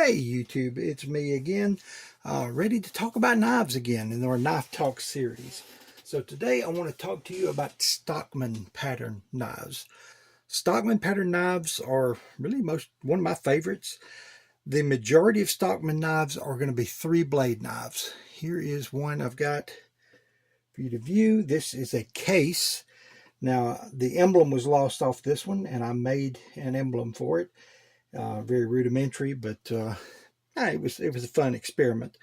Hey YouTube, it's me again, ready to talk about knives again in our Knife Talk series. So today I want to talk to you about Stockman pattern knives. Stockman pattern knives are really one of my favorites. The majority of Stockman knives are going to be 3-blade knives. Here is one I've got for you to view. This is a case. Now the emblem was lost off this one and I made an emblem for it. Very rudimentary, but it was a fun experiment.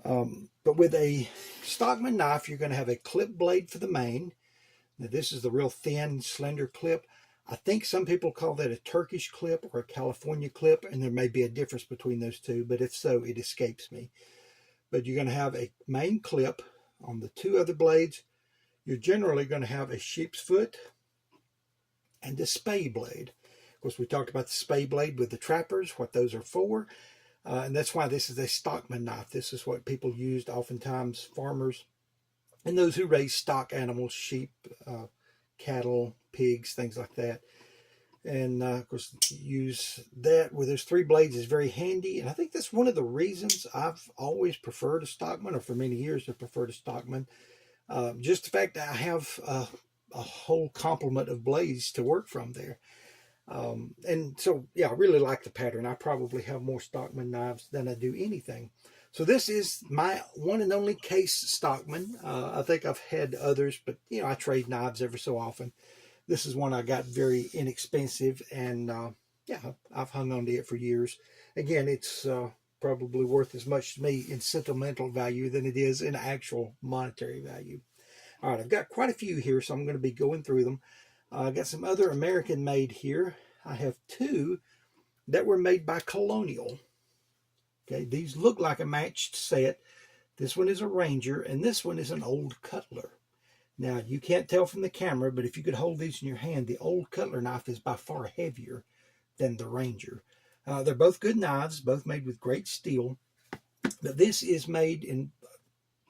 But with a Stockman knife, you're going to have a clip blade for the main. Now this is the real thin, slender clip. I think some people call that a Turkish clip or a California clip, and there may be a difference between those two, but if so, it escapes me. But you're going to have a main clip on the two other blades. You're generally going to have a sheep's foot and a spay blade. Of course, we talked about the spay blade with the trappers, what those are for. And that's why this is a Stockman knife. This is what people used, oftentimes farmers and those who raise stock animals, sheep, cattle, pigs, things like that. And of course, use that with those 3 blades is very handy. And I think that's one of the reasons I've always preferred a Stockman, or for many years have preferred a Stockman. Just the fact that I have a whole complement of blades to work from there. And so, yeah, I really like the pattern. I probably have more Stockman knives than I do anything. So this is my one and only case Stockman. I think I've had others, but, you know, I trade knives every so often. This is one I got very inexpensive, and, yeah, I've hung on to it for years. Again, it's probably worth as much to me in sentimental value than it is in actual monetary value. All right, I've got quite a few here, so I'm going to be going through them. I got some other American made here. I have 2 that were made by Colonial. Okay, these look like a matched set. This one is a Ranger, and this one is an old Cutler. Now, you can't tell from the camera, but if you could hold these in your hand, the old Cutler knife is by far heavier than the Ranger. They're both good knives, both made with great steel. But this is made in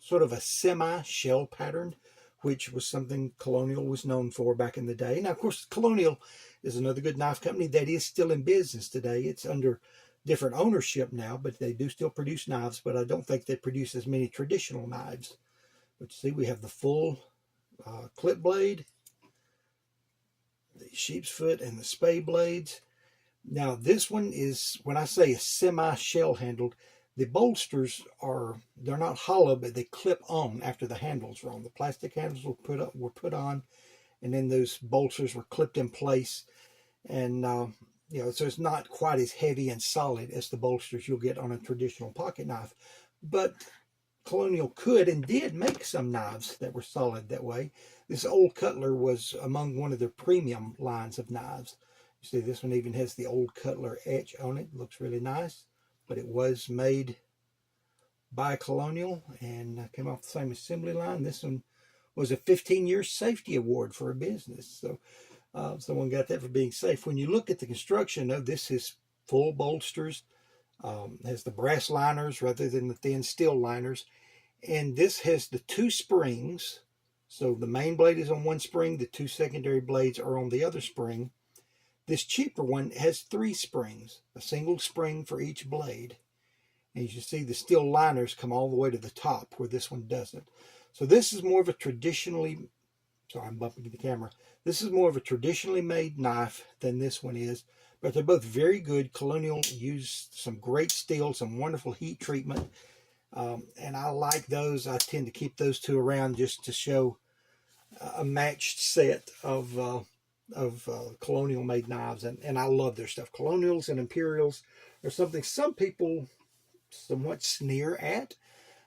sort of a semi-shell pattern, which was something Colonial was known for back in the day. Now, of course, Colonial is another good knife company that is still in business today. It's under different ownership now, but they do still produce knives, but I don't think they produce as many traditional knives. But you see, we have the full clip blade, the sheep's foot, and the spay blades. Now, this one is, when I say a semi-shell handled, the bolsters they're not hollow, but they clip on after the handles are on. The plastic handles were put on, and then those bolsters were clipped in place. And, you know, so it's not quite as heavy and solid as the bolsters you'll get on a traditional pocket knife. But Colonial could and did make some knives that were solid that way. This old Cutler was among one of their premium lines of knives. You see, this one even has the old Cutler etch on it. Looks really nice. But it was made by Colonial and came off the same assembly line. This one was a 15-year safety award for a business. So someone got that for being safe. When you look at the construction, though, this is full bolsters. Has the brass liners rather than the thin steel liners. And this has the 2 springs. So the main blade is on one spring. The 2 secondary blades are on the other spring. This cheaper one has 3 springs, a single spring for each blade. And you see the steel liners come all the way to the top where this one doesn't. So this is more of a traditionally, sorry, I'm bumping the camera. This is more of a traditionally made knife than this one is, but they're both very good. Colonial used some great steel, some wonderful heat treatment. And I like those. I tend to keep those 2 around just to show a matched set of Colonial made knives, and I love their stuff. Colonials and Imperials are something some people somewhat sneer at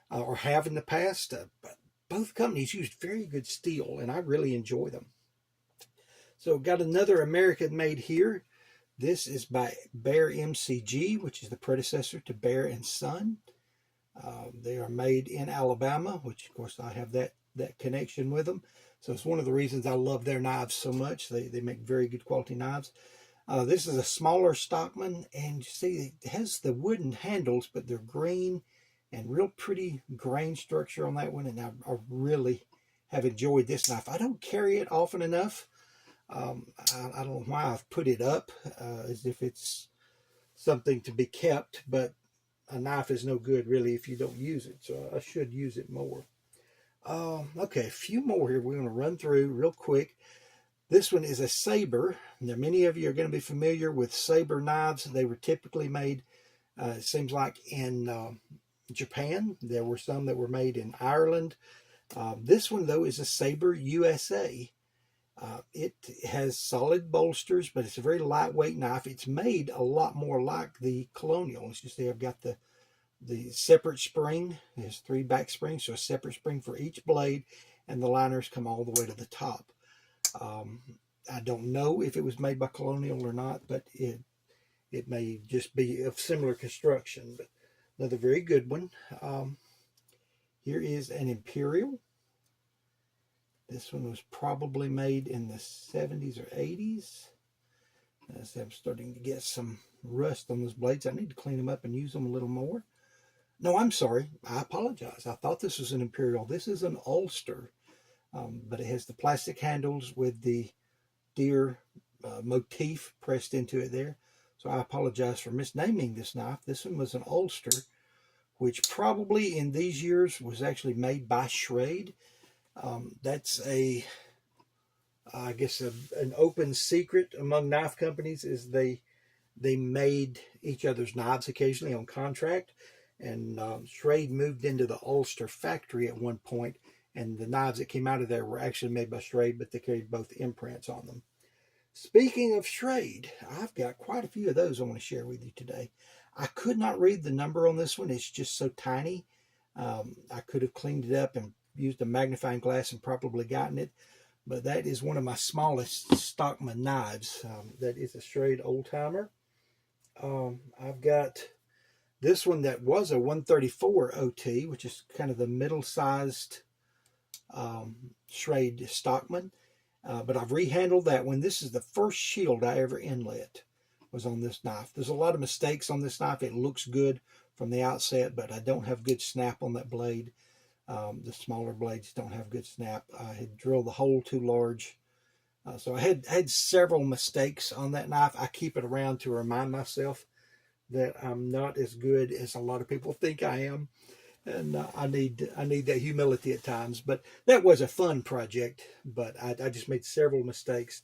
or have in the past, but both companies use very good steel, and I really enjoy them. So got another American made here. This is by Bear MCG, which is the predecessor to Bear and Son. They are made in Alabama, which of course I have that connection with them. So it's one of the reasons I love their knives so much. They make very good quality knives. This is a smaller Stockman, and you see it has the wooden handles, but they're green and real pretty grain structure on that one. And I really have enjoyed this knife. I don't carry it often enough. I don't know why I've put it up as if it's something to be kept, but a knife is no good really if you don't use it, so I should use it more. Okay, a few more here we're going to run through real quick. This one is a saber. Now, many of you are going to be familiar with saber knives. They were typically made, it seems like, in Japan. There were some that were made in Ireland. This one, though, is a Saber USA. It has solid bolsters, but it's a very lightweight knife. It's made a lot more like the Colonial. As you see, I've got the separate spring. It has 3 back springs, so a separate spring for each blade, and the liners come all the way to the top. I don't know if it was made by Colonial or not, but it may just be of similar construction. But another very good one. Here is an Imperial. This one was probably made in the 70s or 80s. As I'm starting to get some rust on those blades, I need to clean them up and use them a little more. No, I'm sorry. I apologize. I thought this was an Imperial. This is an Ulster, but it has the plastic handles with the deer motif pressed into it there. So I apologize for misnaming this knife. This one was an Ulster, which probably in these years was actually made by Schrade. That's I guess an open secret among knife companies is they made each other's knives occasionally on contract, and Schrade moved into the Ulster factory at one point, and the knives that came out of there were actually made by Schrade, but they carried both imprints on them. Speaking of Schrade, I've got quite a few of those I want to share with you today. I could not read the number on this one. It's just so tiny. I could have cleaned it up and used a magnifying glass and probably gotten it, but that is one of my smallest Stockman knives. That is a Schrade old timer. I've got this one that was a 134 OT, which is kind of the middle-sized Schrade Stockman. But I've rehandled that one. This is the first shield I ever inlet was on this knife. There's a lot of mistakes on this knife. It looks good from the outset, but I don't have good snap on that blade. The smaller blades don't have good snap. I had drilled the hole too large. So I had several mistakes on that knife. I keep it around to remind myself that I'm not as good as a lot of people think I am. And I need that humility at times. But that was a fun project. But I just made several mistakes.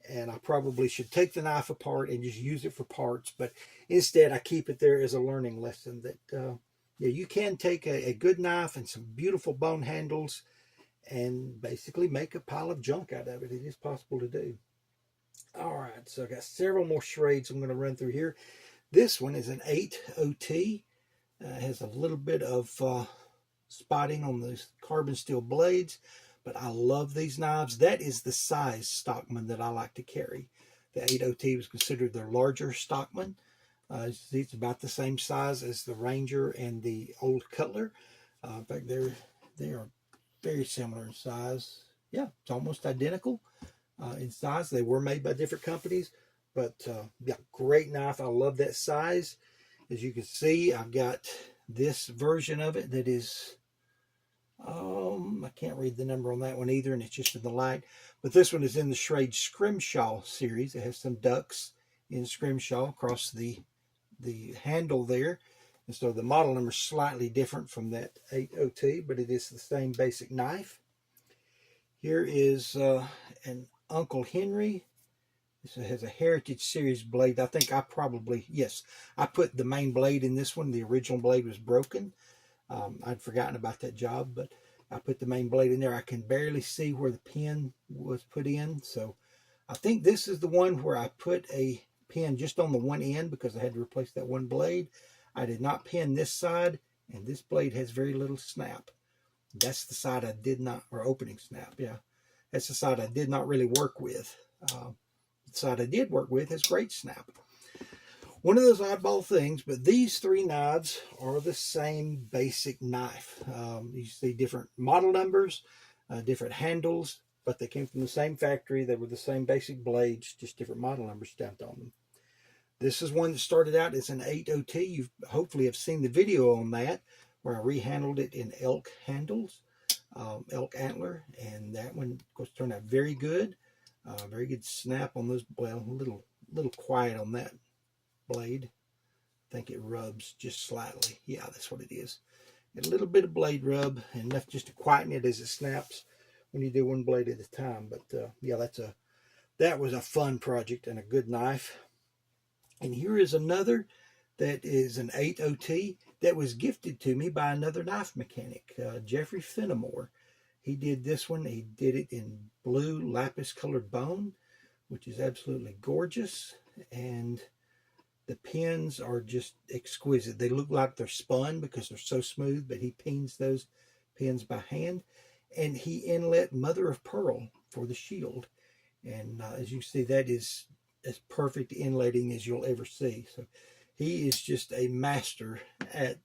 And I probably should take the knife apart and just use it for parts. But instead, I keep it there as a learning lesson that yeah, you can take a good knife and some beautiful bone handles and basically make a pile of junk out of it. It is possible to do. All right, so I got several more Schrades I'm going to run through here. This one is an 8 OT. Has a little bit of spotting on the carbon steel blades, but I love these knives. That is the size Stockman that I like to carry. The 8 OT was considered the larger Stockman. It's about the same size as the Ranger and the old Cutler. In fact, they are very similar in size. Yeah, it's almost identical in size. They were made by different companies, but yeah, great knife. I love that size. As you can see, I've got this version of it that is, I can't read the number on that one either, and it's just in the light. But this one is in the Schrade Scrimshaw series. It has some ducks in Scrimshaw across the handle there. And so the model number is slightly different from that 8 OT, but it is the same basic knife. Here is an Uncle Henry. This has a Heritage Series blade. I think I put the main blade in this one. The original blade was broken. I'd forgotten about that job, but I put the main blade in there. I can barely see where the pin was put in. So I think this is the one where I put a pin just on the one end because I had to replace that one blade. I did not pin this side, and this blade has very little snap. That's the side I did not, or opening snap, yeah. That's the side I did not really work with. The side I did work with has great snap. One of those oddball things, but these 3 knives are the same basic knife. You see different model numbers, different handles, but they came from the same factory. They were the same basic blades, just different model numbers stamped on them. This is one that started out as an 8 OT. You hopefully have seen the video on that, where I rehandled it in elk handles, elk antler, and that one, of course, turned out very good. Very good snap on those. Well, a little quiet on that blade. I think it rubs just slightly. Yeah, that's what it is. A little bit of blade rub, enough just to quieten it as it snaps when you do one blade at a time. But yeah, that was a fun project and a good knife. And here is another that is an 8OT that was gifted to me by another knife mechanic, Jeffrey Fenimore. He did this one. He did it in blue lapis colored bone, which is absolutely gorgeous. And the pins are just exquisite. They look like they're spun because they're so smooth, but he pins those pins by hand. And he inlet mother of pearl for the shield. And as you see, that is as perfect inletting as you'll ever see. So he is just a master at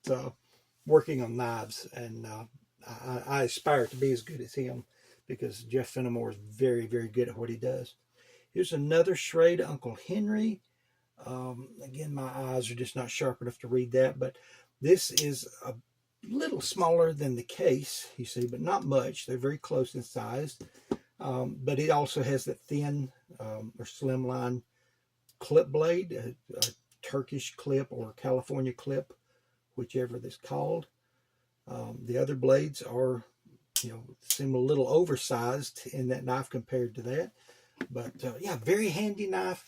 working on knives. And I aspire to be as good as him, because Jeff Fenimore is very, very good at what he does. Here's another Schrade Uncle Henry. Again, my eyes are just not sharp enough to read that, but this is a little smaller than the case, you see, but not much. They're very close in size, but it also has that thin or slimline clip blade, a Turkish clip or California clip, whichever that's called. The other blades are, seem a little oversized in that knife compared to that, but yeah, very handy knife.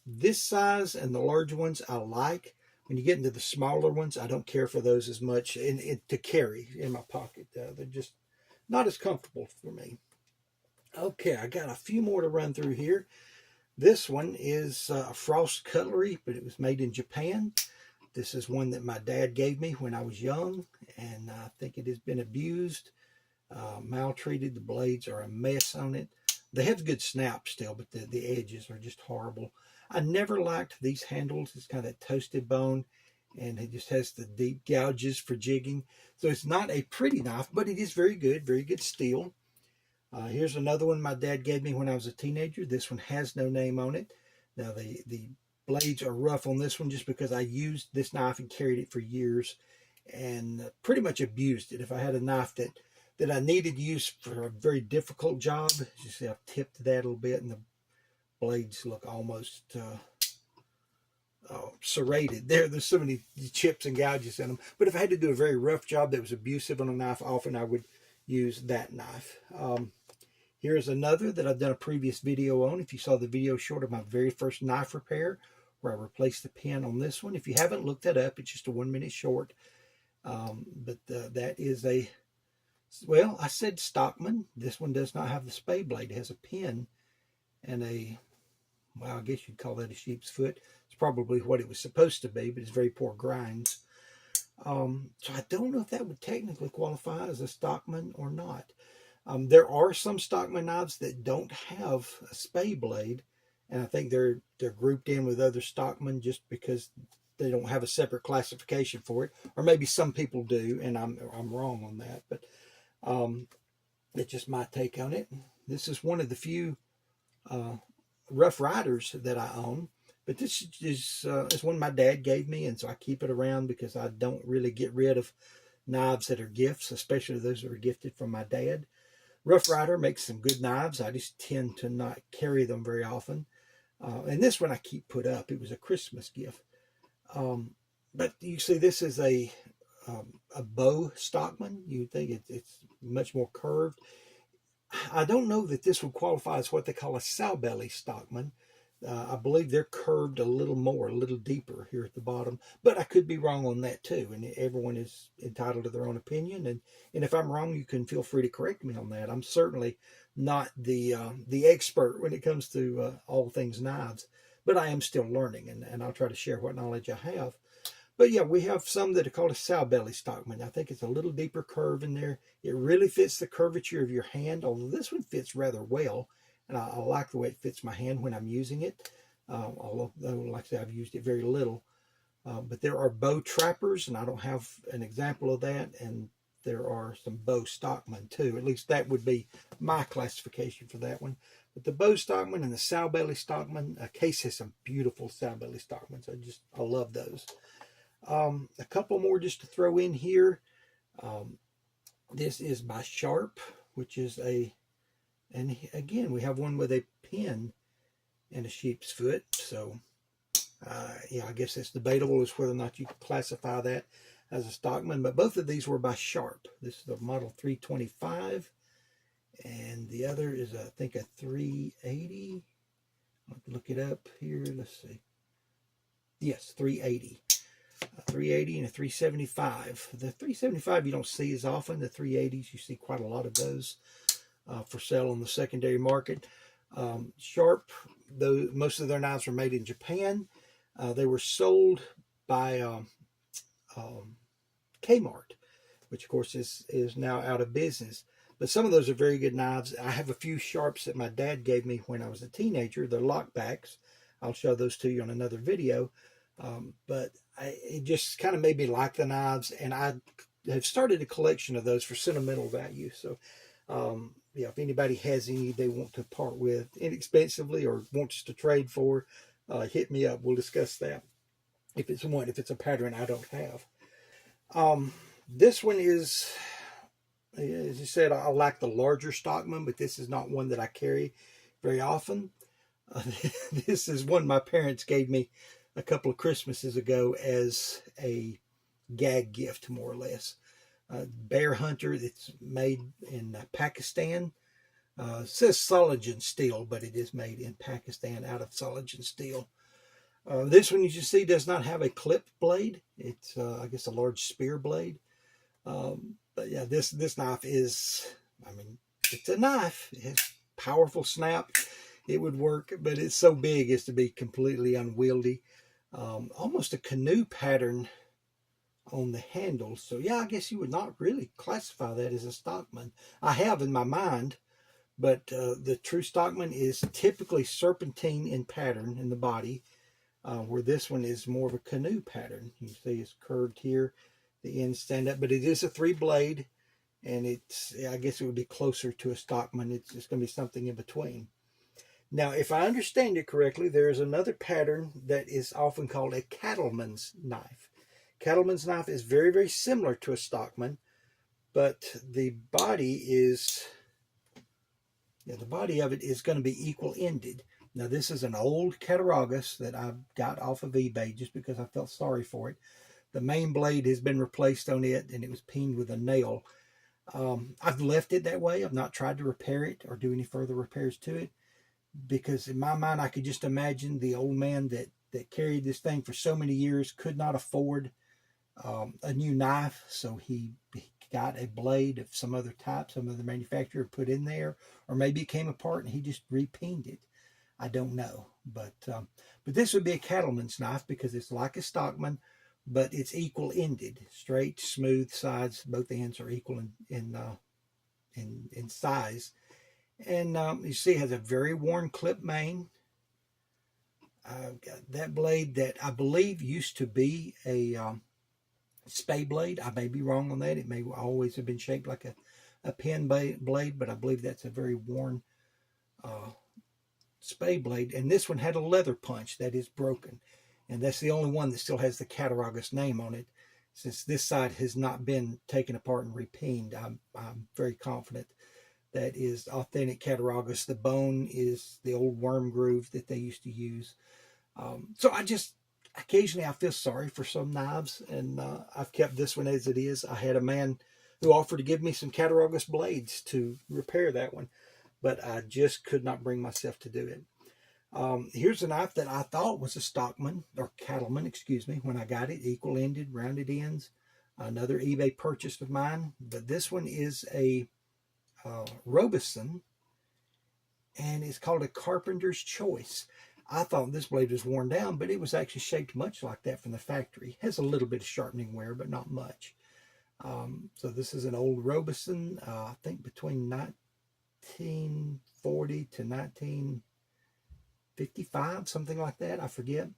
This size and the large ones I like. When you get into the smaller ones, I don't care for those as much to carry in my pocket. They're just not as comfortable for me. Okay, I got a few more to run through here. This one is a Frost cutlery, but it was made in Japan. This is one that my dad gave me when I was young, and I think it has been abused, maltreated. The blades are a mess on it. They have good snap still, but the edges are just horrible. I never liked these handles. It's kind of that toasted bone, and it just has the deep gouges for jigging. So it's not a pretty knife, but it is very good steel. Here's another one my dad gave me when I was a teenager. This one has no name on it. Now the blades are rough on this one just because I used this knife and carried it for years and pretty much abused it. If I had a knife that I needed to use for a very difficult job, as you see, I've tipped that a little bit and the blades look almost serrated. There's so many chips and gouges in them. But if I had to do a very rough job that was abusive on a knife, often I would use that knife. Here's another that I've done a previous video on. If you saw the video short of my very first knife repair, where I replaced the pin on this one. If you haven't looked that up, it's just a 1 minute short. But that is a, well, I said Stockman. This one does not have the spade blade. It has a pin and a, well, I guess you'd call that a sheep's foot. It's probably what it was supposed to be, but it's very poor grinds. So I don't know if that would technically qualify as a Stockman or not. There are some Stockman knives that don't have a spade blade, and I think they're grouped in with other Stockman just because they don't have a separate classification for it, or maybe some people do, and I'm wrong on that. But that's just my take on it. This is one of the few Rough Riders that I own, but this is one my dad gave me, and so I keep it around because I don't really get rid of knives that are gifts, especially those that are gifted from my dad. Rough Rider makes some good knives. I just tend to not carry them very often. And this one I keep put up. It was a Christmas gift. But you see, this is a bow Stockman. You'd think it's much more curved. I don't know that this would qualify as what they call a sow belly Stockman. I believe they're curved a little more, a little deeper here at the bottom. But I could be wrong on that too. And everyone is entitled to their own opinion. And if I'm wrong, you can feel free to correct me on that. I'm certainly not the expert when it comes to all things knives. But I am still learning, and I'll try to share what knowledge I have. But yeah, we have some that are called a sow belly Stockman. I think it's a little deeper curve in there. It really fits the curvature of your hand, although this one fits rather well. And I like the way it fits my hand when I'm using it. Although, like I said, I've used it very little. But there are bow trappers, and I don't have an example of that. And there are some bow Stockman too. At least that would be my classification for that one. But the bow Stockman and the sow belly Stockman, Case has some beautiful sow belly Stockmans. I love those. A couple more just to throw in here. This is by Sharp, which is a And again, we have one with a pin and a sheep's foot. So, yeah, I guess it's debatable as whether or not you classify that as a Stockman. But both of these were by Sharp. This is the model 325. And the other is, I think, a 380. I'll look it up here. Let's see. Yes, 380. A 380 and a 375. The 375 you don't see as often. The 380s, you see quite a lot of those for sale on the secondary market. Sharp, though most of their knives were made in Japan. They were sold by Kmart, which of course is now out of business. But some of those are very good knives. I have a few Sharps that my dad gave me when I was a teenager. They're lockbacks. I'll show those to you on another video. But it just kind of made me like the knives, and I have started a collection of those for sentimental value. So, yeah, if anybody has any they want to part with inexpensively or wants to trade for, hit me up. We'll discuss that. If it's a pattern I don't have. This one is, as I said, I like the larger Stockman, but this is not one that I carry very often. This is one my parents gave me a couple of Christmases ago as a gag gift, more or less. Bear Hunter. It's made in Pakistan. It says Soligen steel, but it is made in Pakistan out of Soligen steel. This one, you can see, does not have a clip blade. It's, I guess, a large spear blade. But yeah, this knife is, I mean, it's a knife. It has powerful snap. It would work, but it's so big as to be completely unwieldy. Almost a canoe pattern on the handle. So yeah, I guess you would not really classify that as a Stockman. I have in my mind, but the true Stockman is typically serpentine in pattern in the body, where this one is more of a canoe pattern. You see it's curved here, the ends stand up, but it is a 3-blade, and it's, I guess it would be closer to a Stockman. It's just going to be something in between. Now, if I understand it correctly, there is another pattern that is often called a cattleman's knife. Cattleman's knife is very, very similar to a Stockman, but the body is, the body of it is going to be equal-ended. Now, this is an old Cattaraugus that I got off of eBay just because I felt sorry for it. The main blade has been replaced on it, and it was peened with a nail. I've left it that way. I've not tried to repair it or do any further repairs to it, because in my mind, I could just imagine the old man that carried this thing for so many years could not afford a new knife, so he got a blade of some other type, some other manufacturer put in there, or maybe it came apart and he just repeened it. I don't know, but this would be a cattleman's knife because it's like a Stockman, but it's equal-ended, straight, smooth sides. Both ends are equal in size. And you see it has a very worn clip main. I've got that blade that I believe used to be a spay blade. I may be wrong on that. It may always have been shaped like a pen blade, but I believe that's a very worn spay blade. And this one had a leather punch that is broken. And that's the only one that still has the Cattaraugus name on it. Since this side has not been taken apart and repeened, I'm very confident that is authentic Cattaraugus. The bone is the old worm groove that they used to use. So occasionally I feel sorry for some knives, and I've kept this one as it is. I had a man who offered to give me some Cattaraugus blades to repair that one, but I just could not bring myself to do it. Here's a knife that I thought was a Stockman, or Cattleman, excuse me, when I got it. Equal-ended, rounded ends. Another eBay purchase of mine, but this one is a Robeson, and it's called a Carpenter's Choice. I thought this blade was worn down, but it was actually shaped much like that from the factory. It has a little bit of sharpening wear, but not much. So this is an old Robeson, I think between 1940 to 1955, something like that. I forget.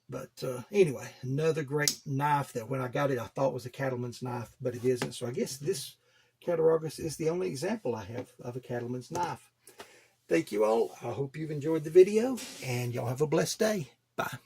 But anyway, another great knife that when I got it, I thought was a cattleman's knife, but it isn't. So I guess this Cattaraugus is the only example I have of a cattleman's knife. Thank you all. I hope you've enjoyed the video, and y'all have a blessed day. Bye.